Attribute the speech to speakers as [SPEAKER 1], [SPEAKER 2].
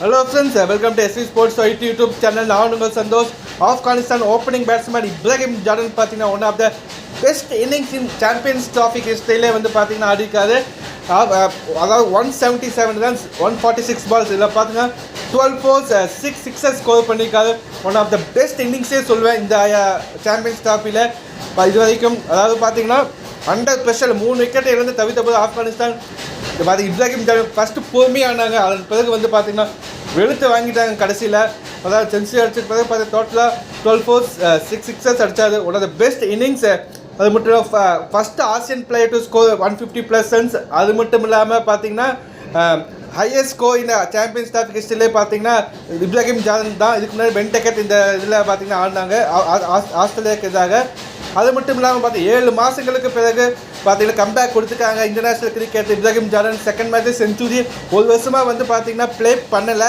[SPEAKER 1] Hello friends, welcome to SV Sports YouTube channel. நான் உங்கள் Santhosh. Afghanistan opening batsman Ibrahim Zadran பார்த்தீங்கன்னா one of the best innings in champions trophy ஹிஸ்டரியிலே வந்து பார்த்தீங்கன்னா ஆடிருக்காரு. அதாவது 177 ரன்ஸ் 146 பால்ஸ் இதில் பார்த்தீங்கன்னா 12 ஃபோர்ஸ் 6 சிக்ஸஸ் ஸ்கோர் பண்ணியிருக்காரு. ஒன் ஆஃப் த பெஸ்ட் இன்னிங்ஸே சொல்வேன் இந்த சாம்பியன்ஸ் ட்ராஃபியில் இது வரைக்கும். அதாவது பார்த்தீங்கன்னா அண்டர் ப்ரெஷர் 3 விக்கெட்டை இருந்து தவிர்த்த போது ஆப்கானிஸ்தான் இப்ராஹிம் ஜார்டன் ஃபஸ்ட்டு பொறுமையானாங்க. அதன் பிறகு வந்து பார்த்தீங்கன்னா வெளுத்து வாங்கிட்டாங்க கடைசியில். அதாவது சென்ச்சுரி அடிச்ச பிறகு பார்த்தீங்கன்னா டோட்டலாக 12 ஃபோர்ஸ் 6 சிக்ஸஸ் அடித்தாரு. One of the best innings. அது மட்டும் இல்லாமல் first Asian player to score 150+ runs. அது மட்டும் இல்லாமல் பார்த்தீங்கன்னா ஹையஸ்ட் ஸ்கோர் இந்த சாம்பியன்ஸ் ட்ராஃபி ஹிஸ்டரியிலே பார்த்தீங்கன்னா இப்ராஹிம் ஜார்டன் தான். இதுக்கு முன்னாடி பென் டெக்கெட் இந்த இதில் பார்த்தீங்கன்னா ஆடினாங்க ஆஸ்திரேலியாவுக்கு எதிராக. அது மட்டும் இல்லாமல் பார்த்து 7 மாதங்களுக்கு பிறகு பார்த்தீங்கன்னா கம்பேக் கொடுத்துருக்காங்க international cricket. Ibrahim Jordan second match century. ஒரு வருஷமாக வந்து பார்த்தீங்கன்னா ப்ளே பண்ணலை.